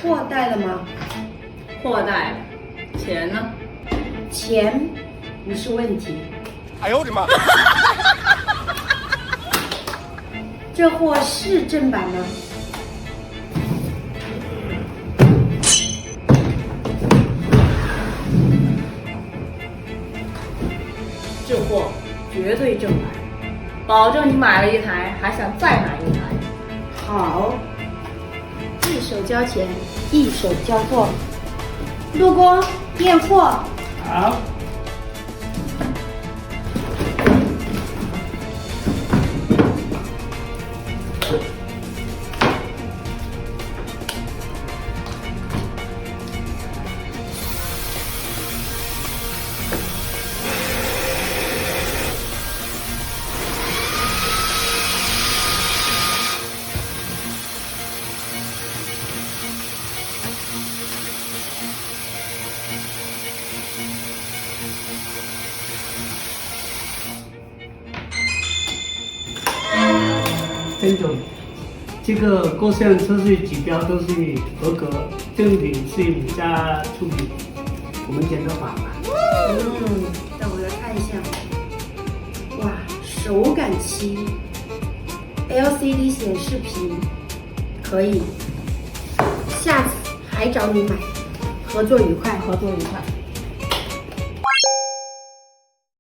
货带了吗？货带了，钱呢？钱不是问题。哎呦我的妈！这货是正版吗？这货绝对正版，保证你买了一台还想再买一台。好，一手交钱，一手交货。陆工，验货。好。郑总，这个各项测试指标都是合格，正品是你家出品，我们检测法吧。让我来看一下。哇，手感漆 ，LCD 显示屏，可以。下次还找你买，合作愉快。合作愉快。